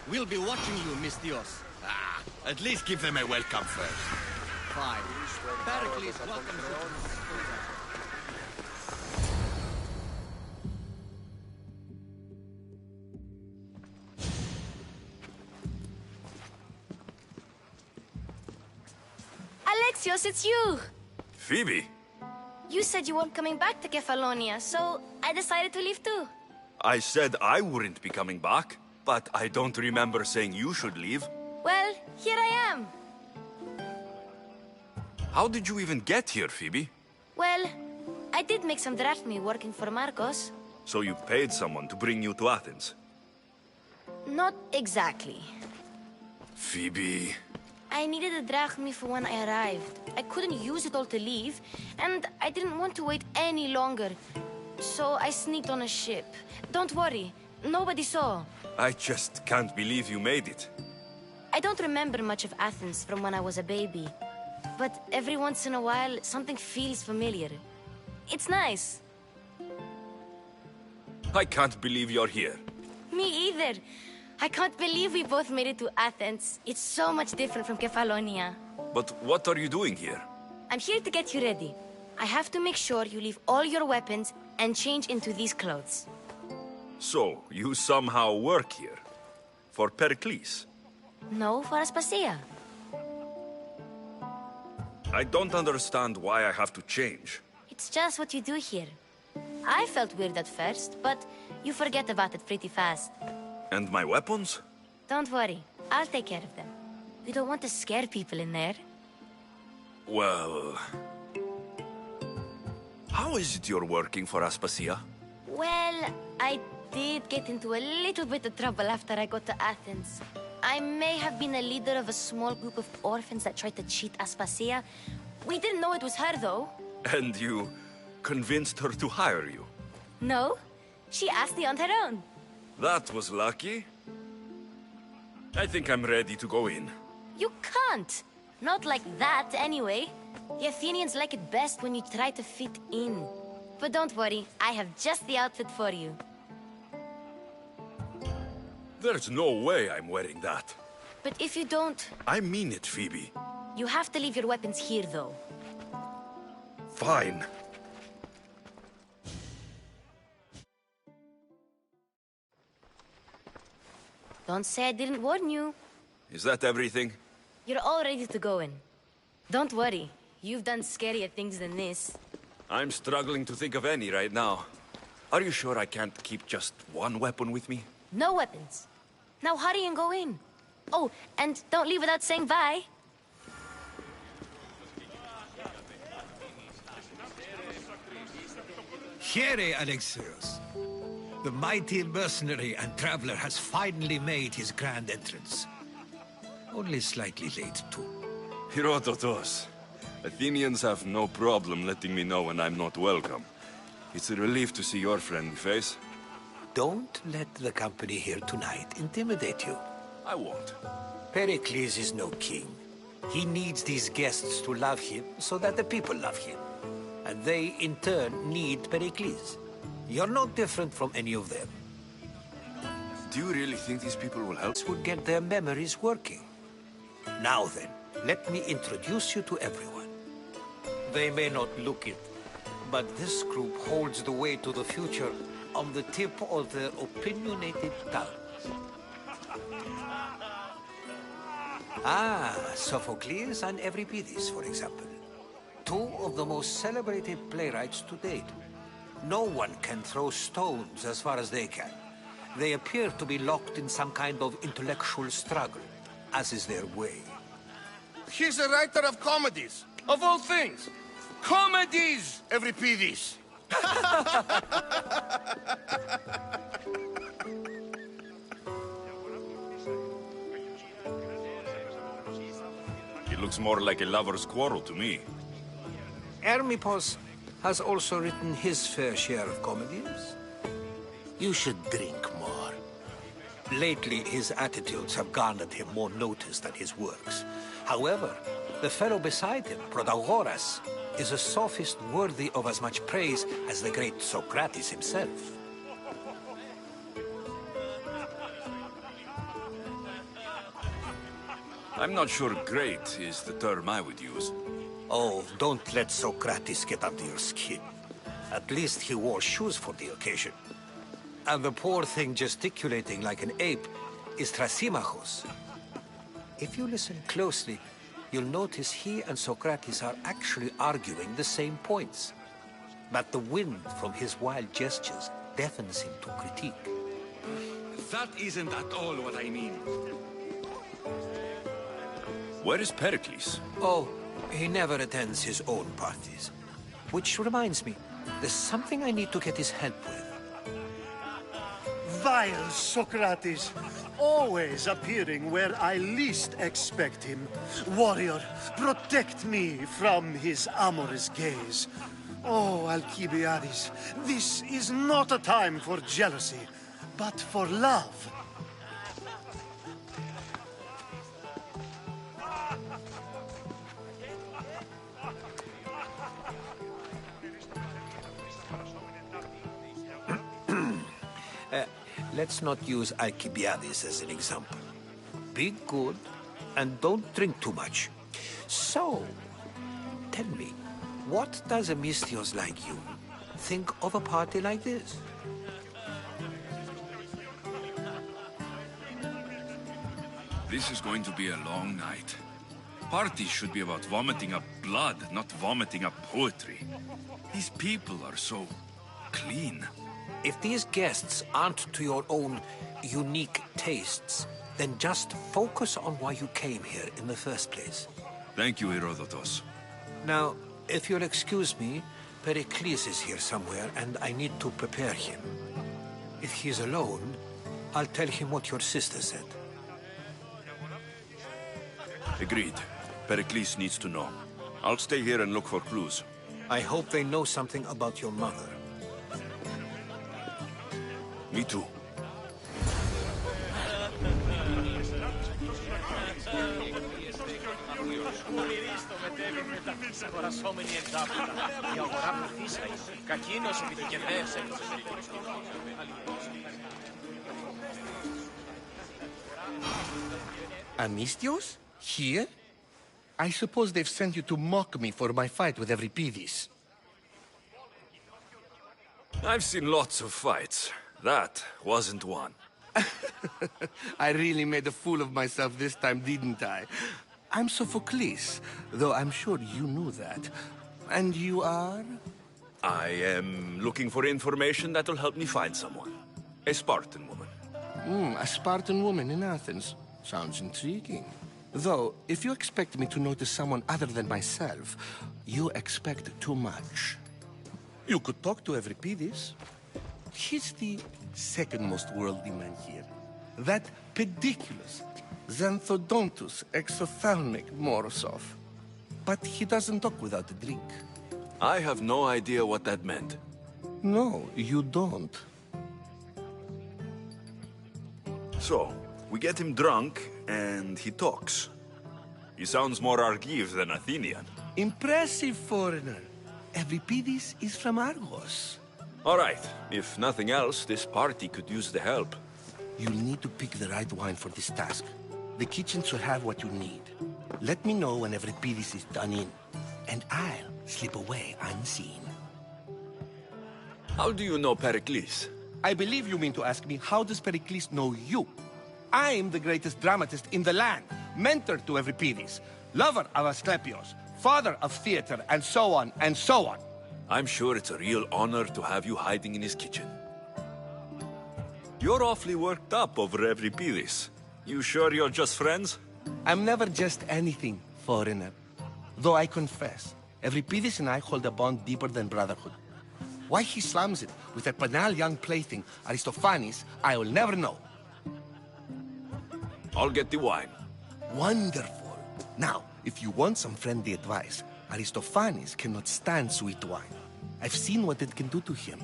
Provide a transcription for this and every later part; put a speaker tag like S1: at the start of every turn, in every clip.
S1: We'll be watching you, Mistios.
S2: Ah, at least give them a welcome first.
S1: Fine. Pericles welcomes you.
S3: Alexios, it's you!
S4: Phoebe?
S3: You said you weren't coming back to Kefalonia, so I decided to leave too.
S4: I said I wouldn't be coming back, but I don't remember saying you should leave.
S3: Well, here I am.
S4: How did you even get here, Phoebe?
S3: Well, I did make some drachmi working for Marcos.
S4: So you paid someone to bring you to Athens?
S3: Not exactly.
S4: Phoebe...
S3: I needed a drachmi for when I arrived. I couldn't use it all to leave, and I didn't want to wait any longer. So I sneaked on a ship. Don't worry, nobody saw.
S4: I just can't believe you made it.
S3: I don't remember much of Athens from when I was a baby. But every once in a while, something feels familiar. It's nice.
S4: I can't believe you're here.
S3: Me either. I can't believe we both made it to Athens. It's so much different from Kefalonia.
S4: But what are you doing here?
S3: I'm here to get you ready. I have to make sure you leave all your weapons and change into these clothes.
S4: So, you somehow work here? For Pericles?
S3: No, for Aspasia.
S4: I don't understand why I have to change.
S3: It's just what you do here. I felt weird at first, but you forget about it pretty fast.
S4: And my weapons?
S3: Don't worry, I'll take care of them. We don't want to scare people in there.
S4: Well... How is it you're working for Aspasia?
S3: Well, I did get into a little bit of trouble after I got to Athens. I may have been a leader of a small group of orphans that tried to cheat Aspasia. We didn't know it was her, though.
S4: And you convinced her to hire you?
S3: No, she asked me on her own.
S4: That was lucky. I think I'm ready to go in.
S3: You can't. Not like that, anyway. The Athenians like it best when you try to fit in. But don't worry, I have just the outfit for you.
S4: There's no way I'm wearing that.
S3: But if you don't...
S4: I mean it, Phoebe.
S3: You have to leave your weapons here, though.
S4: Fine.
S3: Don't say I didn't warn you.
S4: Is that everything?
S3: You're all ready to go in. Don't worry, you've done scarier things than this.
S4: I'm struggling to think of any right now. Are you sure I can't keep just one weapon with me?
S3: No weapons. Now hurry and go in. Oh, and don't leave without saying bye.
S5: Here, Alexios. The mighty mercenary and traveler has finally made his grand entrance. Only slightly late, too.
S4: Herodotus. Athenians have no problem letting me know when I'm not welcome. It's a relief to see your friendly face.
S5: Don't let the company here tonight intimidate you.
S4: I won't.
S5: Pericles is no king. He needs these guests to love him so that the people love him. And they, in turn, need Pericles. You're no different from any of them.
S4: Do you really think these people will help?
S5: This would get their memories working. Now then, let me introduce you to everyone. They may not look it, but this group holds the way to the future on the tip of their opinionated tongues. Ah, Sophocles and Euripides, for example. Two of the most celebrated playwrights to date. No one can throw stones as far as they can. They appear to be locked in some kind of intellectual struggle, as is their way.
S2: He's a writer of comedies, of all things. Comedies, Euripides.
S4: It looks more like a lover's quarrel to me.
S5: Hermippos has also written his fair share of comedies. You should drink more. Lately, his attitudes have garnered him more notice than his works. However, the fellow beside him, Protagoras, is a sophist worthy of as much praise as the great Socrates himself.
S4: I'm not sure great is the term I would use.
S5: Oh, don't let Socrates get under your skin. At least he wore shoes for the occasion. And the poor thing gesticulating like an ape is Thrasymachos. If you listen closely, you'll notice he and Socrates are actually arguing the same points. But the wind from his wild gestures deafens him to critique.
S6: That isn't at all what I mean.
S4: Where is Pericles?
S5: Oh, he never attends his own parties. Which reminds me, there's something I need to get his help with.
S7: Vile Socrates, always appearing where I least expect him. Warrior, protect me from his amorous gaze. Oh, Alcibiades, this is not a time for jealousy, but for love.
S5: Let's not use Alcibiades as an example. Be good, and don't drink too much. So, tell me, what does a Mystios like you think of a party like this?
S4: This is going to be a long night. Parties should be about vomiting up blood, not vomiting up poetry. These people are so clean.
S5: If these guests aren't to your own unique tastes, then just focus on why you came here in the first place.
S4: Thank you, Herodotus.
S5: Now, if you'll excuse me, Pericles is here somewhere, and I need to prepare him. If he's alone, I'll tell him what your sister said.
S4: Agreed. Pericles needs to know. I'll stay here and look for clues.
S5: I hope they know something about your mother.
S4: Me too.
S2: Amistios? Here? I suppose they've sent you to mock me for my fight with Euripides.
S4: I've seen lots of fights. That wasn't one.
S2: I really made a fool of myself this time, didn't I? I'm Sophocles, though I'm sure you knew that. And you are?
S4: I am looking for information that will help me find someone. A Spartan woman.
S2: A Spartan woman in Athens. Sounds intriguing. Though, if you expect me to notice someone other than myself, you expect too much. You could talk to Euripides. He's the second most worldly man here. That pediculous, xanthodontus, exophthalmic Morosov. But he doesn't talk without a drink.
S4: I have no idea what that meant.
S2: No, you don't.
S4: So, we get him drunk, and he talks. He sounds more Argive than Athenian.
S2: Impressive, foreigner. Euripides is from Argos.
S4: All right. If nothing else, this party could use the help.
S2: You'll need to pick the right wine for this task. The kitchen should have what you need. Let me know when Euripides is done in, and I'll slip away unseen.
S4: How do you know Pericles?
S2: I believe you mean to ask me, how does Pericles know you? I'm the greatest dramatist in the land, mentor to Euripides, lover of Asclepios, father of theater, and so on, and so on.
S4: I'm sure it's a real honor to have you hiding in his kitchen. You're awfully worked up over Euripides. You sure you're just friends?
S2: I'm never just anything, foreigner. Though I confess, Euripides and I hold a bond deeper than brotherhood. Why he slams it with a banal young plaything, Aristophanes, I will never know.
S4: I'll get the wine.
S2: Wonderful. Now, if you want some friendly advice, Aristophanes cannot stand sweet wine. I've seen what it can do to him.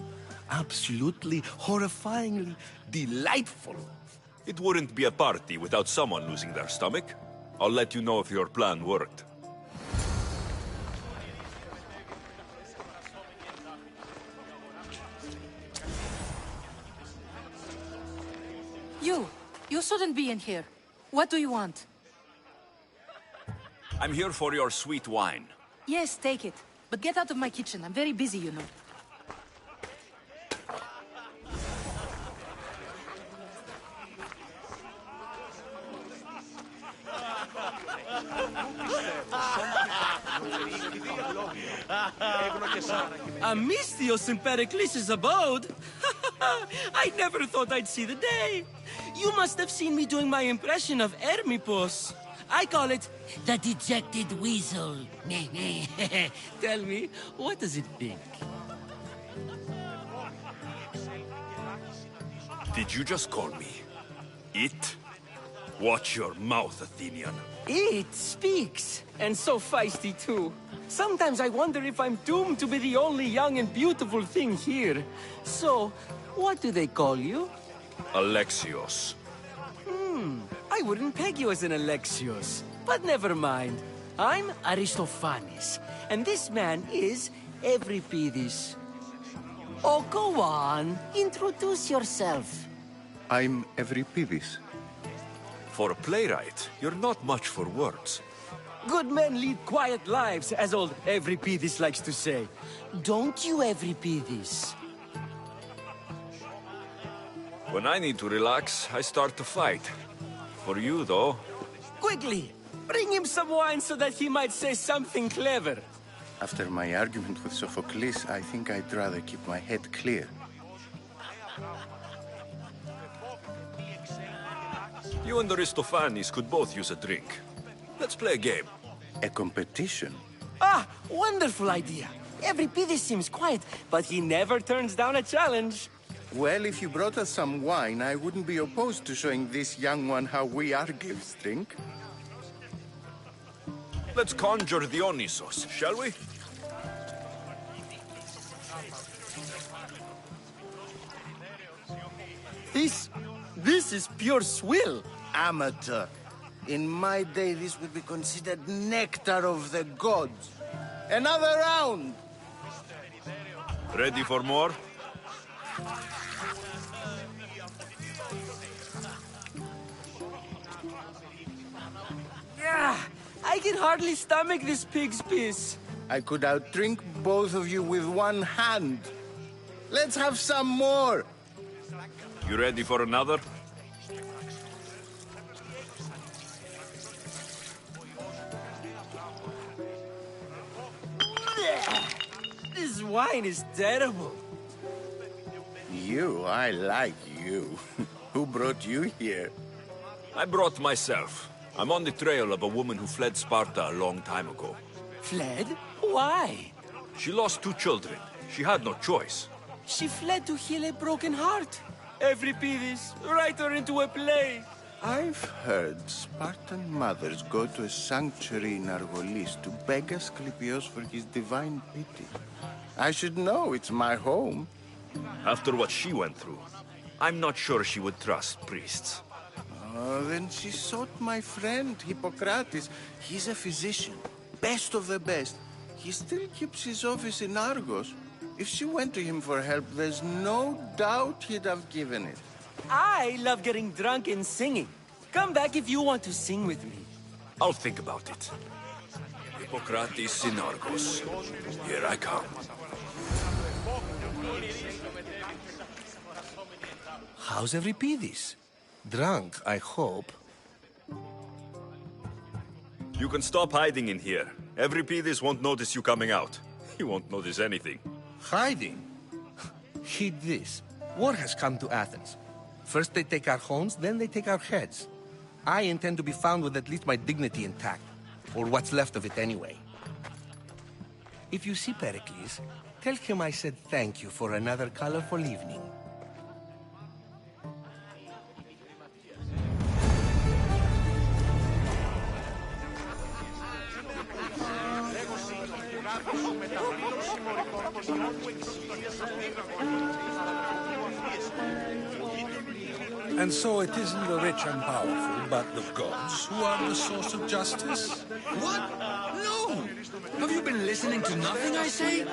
S2: Absolutely, horrifyingly delightful.
S4: It wouldn't be a party without someone losing their stomach. I'll let you know if your plan worked.
S8: You shouldn't be in here. What do you want?
S4: I'm here for your sweet wine.
S8: Yes, take it. But get out of my kitchen. I'm very busy, you know.
S1: Amistios in Pericles' abode? I never thought I'd see the day. You must have seen me doing my impression of Hermipos. I call it the dejected weasel. Tell me, what does it think?
S4: Did you just call me it? Watch your mouth, Athenian.
S1: It speaks, and so feisty too. Sometimes I wonder if I'm doomed to be the only young and beautiful thing here. So, what do they call you?
S4: Alexios.
S1: I wouldn't peg you as an Alexios, but never mind. I'm Aristophanes, and this man is Euripides. Oh, go on. Introduce yourself.
S9: I'm Euripides.
S4: For a playwright, you're not much for words.
S1: Good men lead quiet lives, as old Euripides likes to say. Don't you, Euripides?
S4: When I need to relax, I start to fight. For you, though...
S1: Quickly! Bring him some wine so that he might say something clever.
S9: After my argument with Sophocles, I think I'd rather keep my head clear.
S4: You and Aristophanes could both use a drink. Let's play a game.
S9: A competition?
S1: Ah, wonderful idea. Euripides seems quiet, but he never turns down a challenge.
S9: Well, if you brought us some wine, I wouldn't be opposed to showing this young one how we Argives drink.
S4: Let's conjure Dionysos, shall we?
S1: This is pure swill.
S9: Amateur. In my day, this would be considered nectar of the gods. Another round!
S4: Ready for more?
S1: Yeah, I can hardly stomach this pig's piss.
S9: I could outdrink both of you with one hand. Let's have some more!
S4: You ready for another?
S1: This wine is terrible.
S9: You, I like you. Who brought you here?
S4: I brought myself. I'm on the trail of a woman who fled Sparta a long time ago.
S1: Fled? Why?
S4: She lost 2 children. She had no choice.
S1: She fled to heal a broken heart. Euripides, write her into a play.
S9: I've heard Spartan mothers go to a sanctuary in Argolis to beg Asclepios for his divine pity. I should know, it's my home.
S4: After what she went through, I'm not sure she would trust priests.
S9: Oh, then she sought my friend, Hippocrates. He's a physician, best of the best. He still keeps his office in Argos. If she went to him for help, there's no doubt he'd have given it.
S1: I love getting drunk and singing. Come back if you want to sing with me.
S4: I'll think about it. Hippocrates in Argos. Here I come.
S2: How's Euripides? Drunk, I hope.
S4: You can stop hiding in here. Euripides won't notice you coming out. He won't notice anything.
S2: Hiding? Heed this. War has come to Athens. First they take our homes, then they take our heads. I intend to be found with at least my dignity intact. Or what's left of it anyway. If you see Pericles, tell him I said thank you for another colorful evening.
S5: And so it isn't the rich and powerful, but the gods who are the source of justice?
S6: What? No! Have you been listening to nothing I say?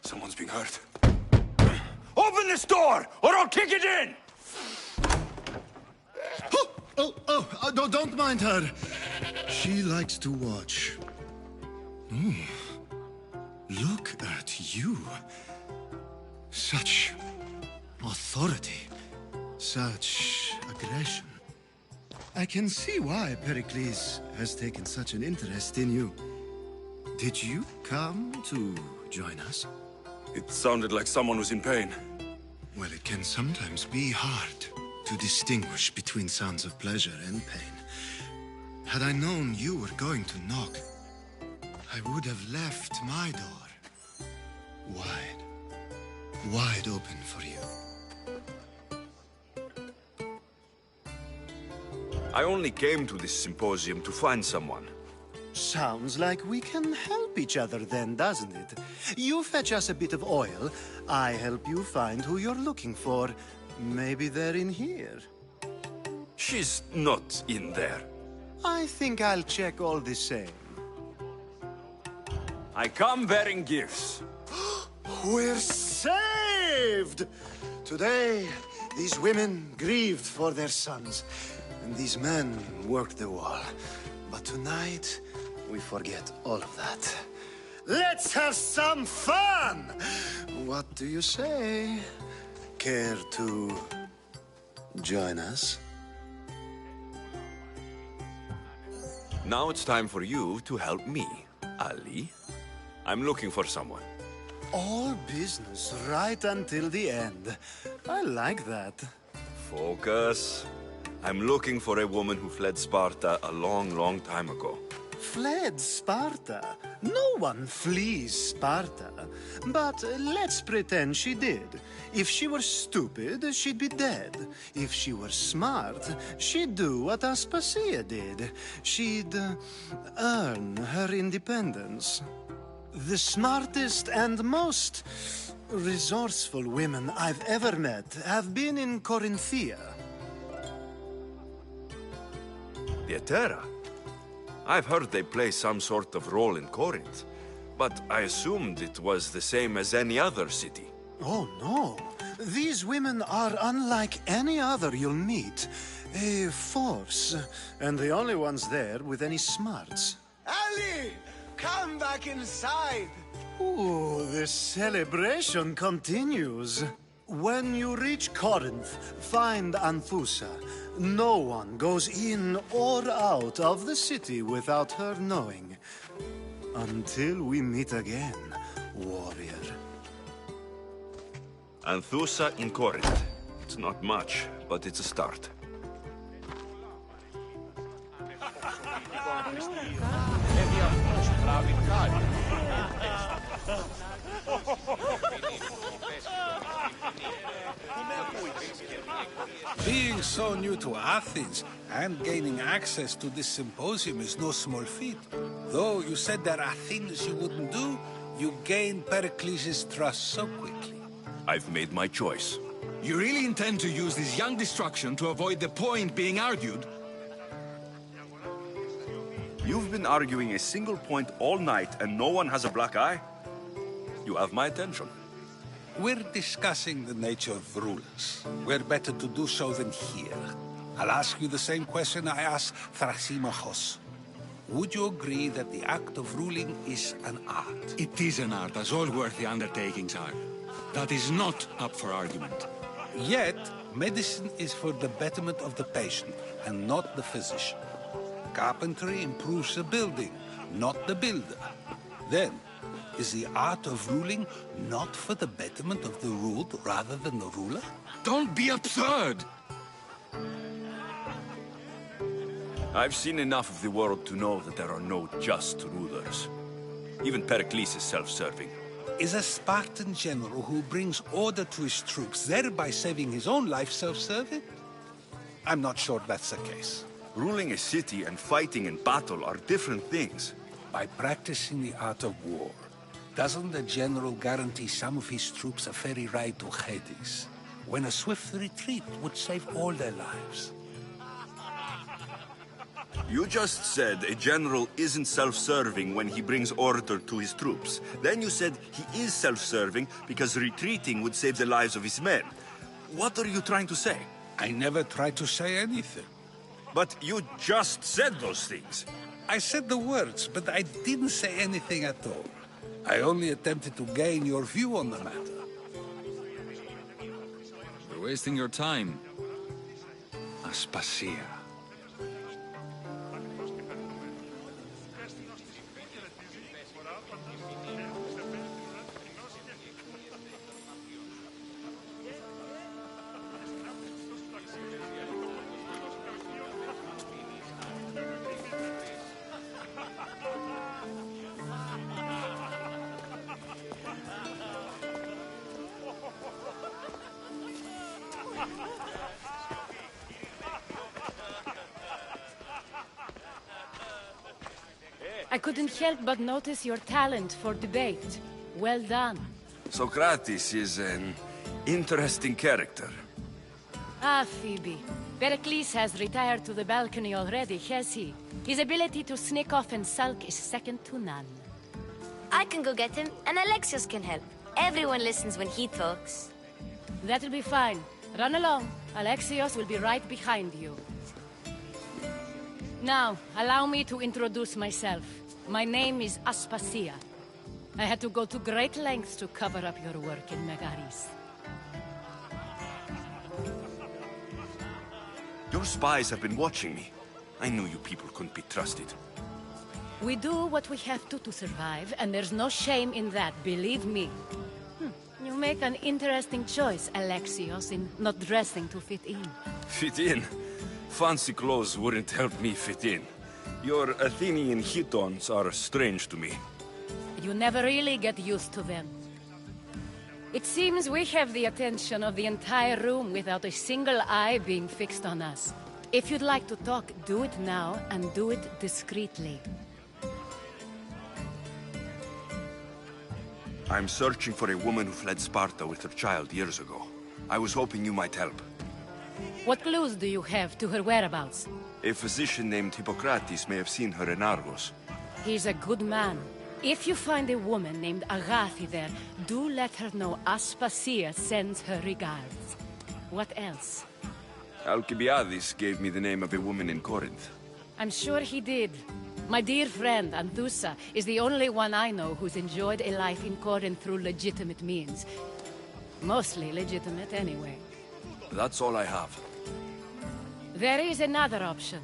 S6: Someone's being hurt. Open this door, or I'll kick it in!
S7: No, don't mind her. She likes to watch. Look at you. Such authority. Such aggression. I can see why Pericles has taken such an interest in you. Did you come to join us?
S6: It sounded like someone was in pain.
S7: Well, it can sometimes be hard to distinguish between sounds of pleasure and pain. Had I known you were going to knock, I would have left my door wide open for you.
S4: I only came to this symposium to find someone.
S7: Sounds like we can help each other then, doesn't it? You fetch us a bit of oil, I help you find who you're looking for. Maybe they're in here.
S4: She's not in there.
S7: I think I'll check all the same.
S4: I come bearing gifts.
S7: We're saved! Today, these women grieved for their sons, and these men worked the wall. But tonight, we forget all of that. Let's have some fun! What do you say? Care to join us?
S4: Now it's time for you to help me, Ali. I'm looking for someone.
S7: All business right until the end. I like that.
S4: Focus. I'm looking for a woman who fled Sparta a long, long time ago.
S7: Fled Sparta? No one flees Sparta. But let's pretend she did. If she were stupid, she'd be dead. If she were smart, she'd do what Aspasia did. She'd earn her independence. The smartest and most resourceful women I've ever met have been in Corinthia.
S4: The Etera? I've heard they play some sort of role in Corinth, but I assumed it was the same as any other city.
S7: Oh, no. These women are unlike any other you'll meet. A force, and the only ones there with any smarts.
S9: Ali! Come back inside!
S7: Ooh, the celebration continues. When you reach Corinth, find Anthusa. No one goes in or out of the city without her knowing. Until we meet again, warrior.
S4: Anthusa in Corinth. It's not much, but it's a start.
S5: Being so new to Athens and gaining access to this symposium is no small feat. Though you said there are things you wouldn't do, you gained Pericles' trust so quickly.
S4: I've made my choice.
S6: You really intend to use this young destruction to avoid the point being argued?
S4: You've been arguing a single point all night and no one has a black eye? You have my attention.
S5: We're discussing the nature of rulers. Where better to do so than here? I'll ask you the same question I asked Thrasymachos. Would you agree that the act of ruling is an art?
S6: It is an art, as all worthy undertakings are. That is not up for argument.
S5: Yet, medicine is for the betterment of the patient, and not the physician. Carpentry improves the building, not the builder. Then, is the art of ruling not for the betterment of the ruled rather than the ruler?
S6: Don't be absurd!
S4: I've seen enough of the world to know that there are no just rulers. Even Pericles is self-serving.
S5: Is a Spartan general who brings order to his troops, thereby saving his own life, self-serving? I'm not sure that's the case.
S4: Ruling a city and fighting in battle are different things.
S5: By practicing the art of war, doesn't the general guarantee some of his troops a ferry ride to Hades, when a swift retreat would save all their lives?
S4: You just said a general isn't self-serving when he brings order to his troops. Then you said he is self-serving because retreating would save the lives of his men. What are you trying to say?
S10: I never tried to say anything.
S4: But you just said those things.
S10: I said the words, but I didn't say anything at all. I only attempted to gain your view on the matter.
S11: You're wasting your time. Aspasia.
S12: I couldn't help but notice your talent for debate. Well done.
S4: Socrates is an interesting character.
S12: Ah, Phoebe. Pericles has retired to the balcony already, has he? His ability to sneak off and sulk is second to none.
S3: I can go get him, and Alexios can help. Everyone listens when he talks.
S12: That'll be fine. Run along. Alexios will be right behind you. Now, allow me to introduce myself. My name is Aspasia. I had to go to great lengths to cover up your work in Megaris.
S4: Your spies have been watching me. I knew you people couldn't be trusted.
S12: We do what we have to survive, and there's no shame in that, believe me. You make an interesting choice, Alexios, in not dressing to fit in.
S4: Fit in? Fancy clothes wouldn't help me fit in. Your Athenian chitons are strange to me.
S12: You never really get used to them. It seems we have the attention of the entire room without a single eye being fixed on us. If you'd like to talk, do it now, and do it discreetly.
S4: I'm searching for a woman who fled Sparta with her child years ago. I was hoping you might help.
S12: What clues do you have to her whereabouts?
S4: A physician named Hippocrates may have seen her in Argos.
S12: He's a good man. If you find a woman named Agathi there, do let her know Aspasia sends her regards. What else?
S4: Alcibiades gave me the name of a woman in Corinth.
S12: I'm sure he did. My dear friend, Anthusa, is the only one I know who's enjoyed a life in Corinth through legitimate means. Mostly legitimate, anyway.
S4: That's all I have.
S12: There is another option.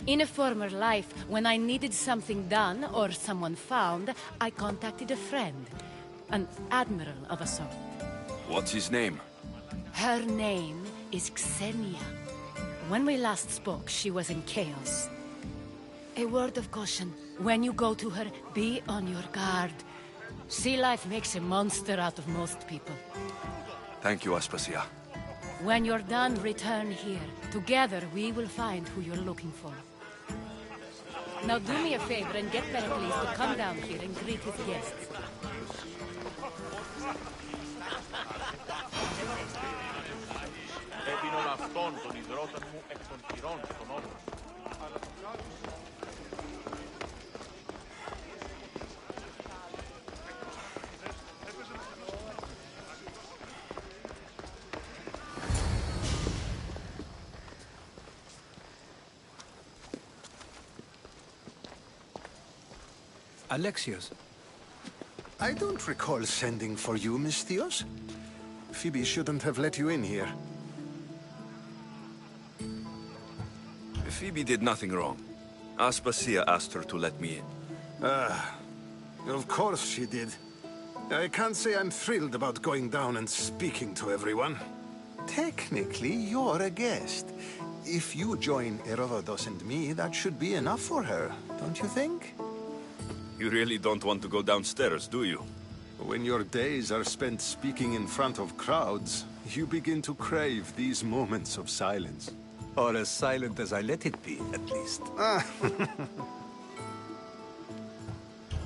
S12: In a former life, when I needed something done or someone found, I contacted a friend. An admiral of a sort.
S4: What's his name?
S12: Her name is Xenia. When we last spoke, she was in chaos. A word of caution. When you go to her, be on your guard. Sea life makes a monster out of most people.
S4: Thank you, Aspasia.
S12: When you're done, return here. Together, we will find who you're looking for. Now do me a favor and get Pericles to come down here and greet his guests.
S5: Alexios.
S7: I don't recall sending for you, Misthios. Phoebe shouldn't have let you in here.
S4: Phoebe did nothing wrong. Aspasia asked her to let me in.
S7: Of course she did. I can't say I'm thrilled about going down and speaking to everyone. Technically, you're a guest. If you join Herodotus and me, that should be enough for her, don't you think?
S4: You really don't want to go downstairs, do you?
S7: When your days are spent speaking in front of crowds, you begin to crave these moments of silence.
S5: Or as silent as I let it be, at least.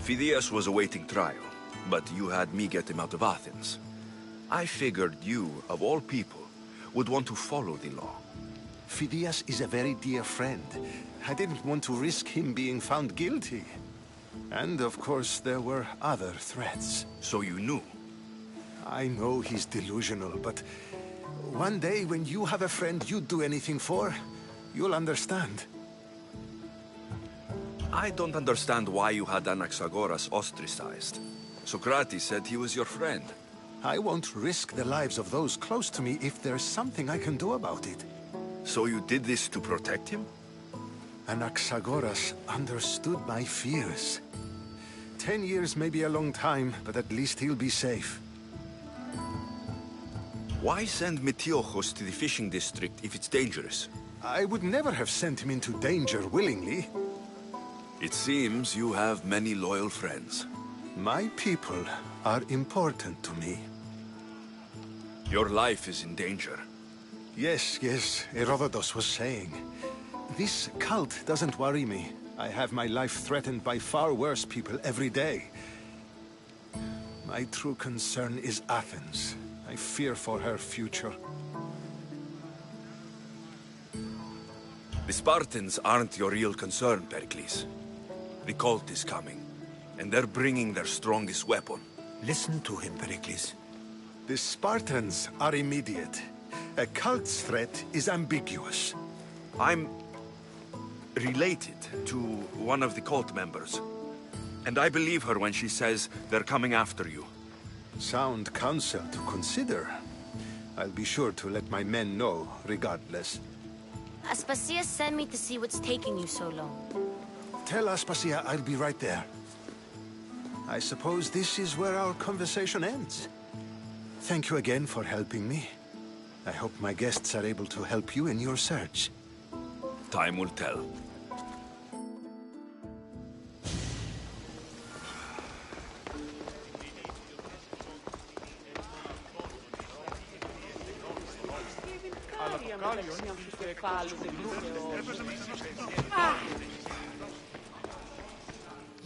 S4: Phidias was awaiting trial, but you had me get him out of Athens. I figured you, of all people, would want to follow the law.
S13: Phidias is a very dear friend. I didn't want to risk him being found guilty. And of course, there were other threats.
S4: So you knew?
S13: I know he's delusional, but one day when you have a friend you'd do anything for, you'll understand.
S4: I don't understand why you had Anaxagoras ostracized. Socrates said he was your friend.
S13: I won't risk the lives of those close to me if there's something I can do about it.
S4: So you did this to protect him?
S13: Anaxagoras understood my fears. 10 years may be a long time, but at least he'll be safe.
S4: Why send Metiochos to the fishing district if it's dangerous?
S13: I would never have sent him into danger willingly.
S4: It seems you have many loyal friends.
S13: My people are important to me.
S4: Your life is in danger.
S13: Yes, Herodotus was saying. This cult doesn't worry me. I have my life threatened by far worse people every day. My true concern is Athens. I fear for her future.
S4: The Spartans aren't your real concern, Pericles. The cult is coming, and they're bringing their strongest weapon.
S5: Listen to him, Pericles.
S13: The Spartans are immediate. A cult's threat is ambiguous.
S4: I'm related to one of the cult members. And I believe her when she says they're coming after you.
S13: Sound counsel to consider. I'll be sure to let my men know, regardless.
S3: Aspasia sent me to see what's taking you so long.
S13: Tell Aspasia I'll be right there. I suppose this is where our conversation ends. Thank you again for helping me. I hope my guests are able to help you in your search.
S4: Time will tell.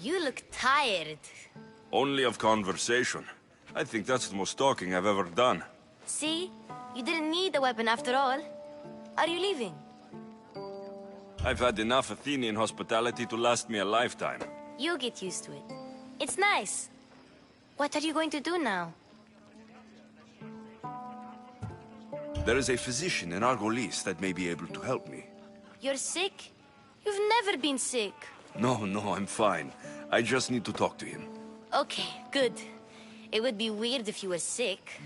S3: You look tired.
S4: Only of conversation. I think that's the most talking I've ever done.
S3: See? You didn't need the weapon after all. Are you leaving?
S4: I've had enough Athenian hospitality to last me a lifetime.
S3: You get used to it. It's nice. What are you going to do now?
S4: There is a physician in Argolis that may be able to help me.
S3: You're sick? You've never been sick.
S4: No, I'm fine. I just need to talk to him.
S3: Okay, good. It would be weird if you were sick.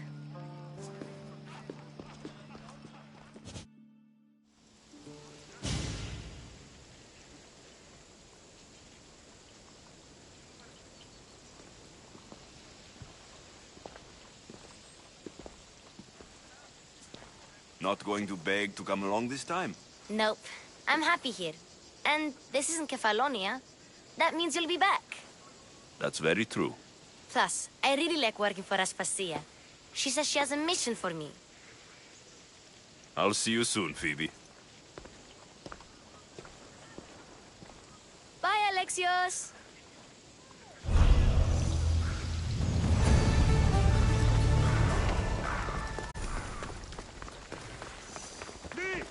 S4: Not going to beg to come along this time?
S3: Nope. I'm happy here. And this isn't Kefalonia. That means you'll be back.
S4: That's very true.
S3: Plus, I really like working for Aspasia. She says she has a mission for me.
S4: I'll see you soon, Phoebe.
S3: Bye, Alexios!